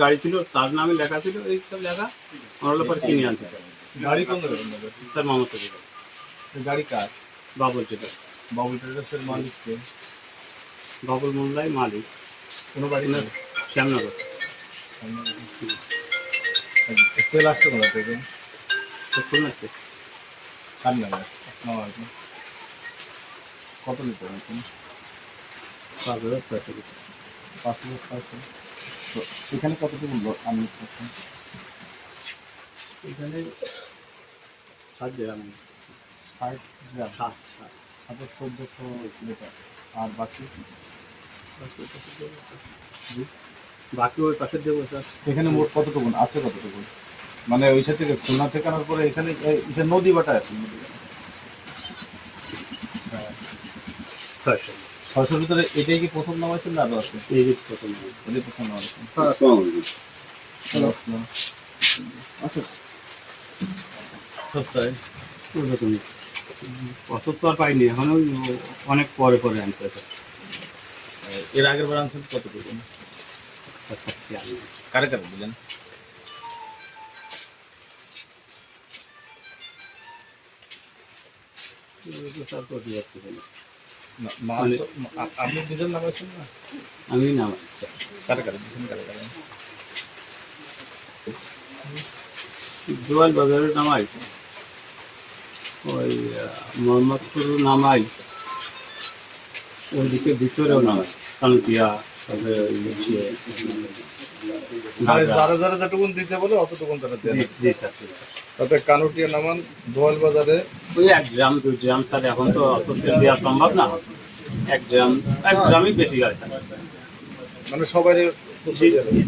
গাড়ি ছিল, তার নামে লেখা ছিল, এই সব লেখা আমরা পরে কিনে আনতে গাড়ি কোন স্যার মমতা দিল। গাড়ি কার? বাবুল যেটা বাবুল ট্রেডার্সের মালিক কে? বাবুল মোল্লাই মালিক। কোনো বাড়ি না? শ্যামনগর। তেল আসছে কোথা থেকে? খুলনাতে। কার নামে? আসসালামু আলাইকুম। কত লিটার এখন? 5,600 লিটার। 5,600। তো এখানে কতটুকু আমদানি করছেন? এখানে 7 গ্রাম। 60 গ্রাম, 7 1400 লিটার। আর বাকি বাকি ওই পাশে দেবো স্যার। এখানে মোট কতটুকু আছে? কতটুকু মানে ওই সাথে থেকে খুলনা থেকে আনার পরে এখানে নদী বাটা আছে? নদী বাটা 600 ভিতরে এটাই কি প্রথম নাম আছে না আরো আছে? এই যে প্রথম এটাই প্রথম নাম আছে। আচ্ছা, সপ্তাহে ওরকমই। অত তো আর পাইনি, এখন ওই অনেক পরে পরে আনতে হবে। এর আগের বার আনছেন কতটুকু? কারে কারে দিলেন? আপনি নিজের নাম আছেন না? আমি নাম কারে কারে দিচ্ছেন? কারে কারে? জোয়াল বাজারে নামাই, ওই মোহাম্মদপুর নামাই, ওইদিকে ভিতরেও নামাই, কানুতিয়া, তারপরে যারা যারা যতটুকুন দিতে বলে অতটুকুন তারা দেন। জি স্যার। তাতে কানুটিয়া নামান দোয়াল বাজারে ওই 1 গ্রাম 2 গ্রাম স্যার, এখন তো অত তেল দেওয়া সম্ভব না। 1 গ্রামই বেশি হয় স্যার। মানে সবাই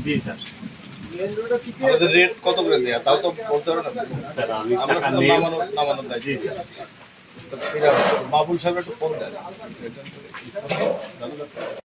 জি স্যার। আমাদের রেট কত করে দেয়া তাও তো বলতে পারো না স্যার আমি আমরা টাকা তো নেই। নামানোর দায়। জি স্যার। বাবুল সাহেব একটু ফোন দেন।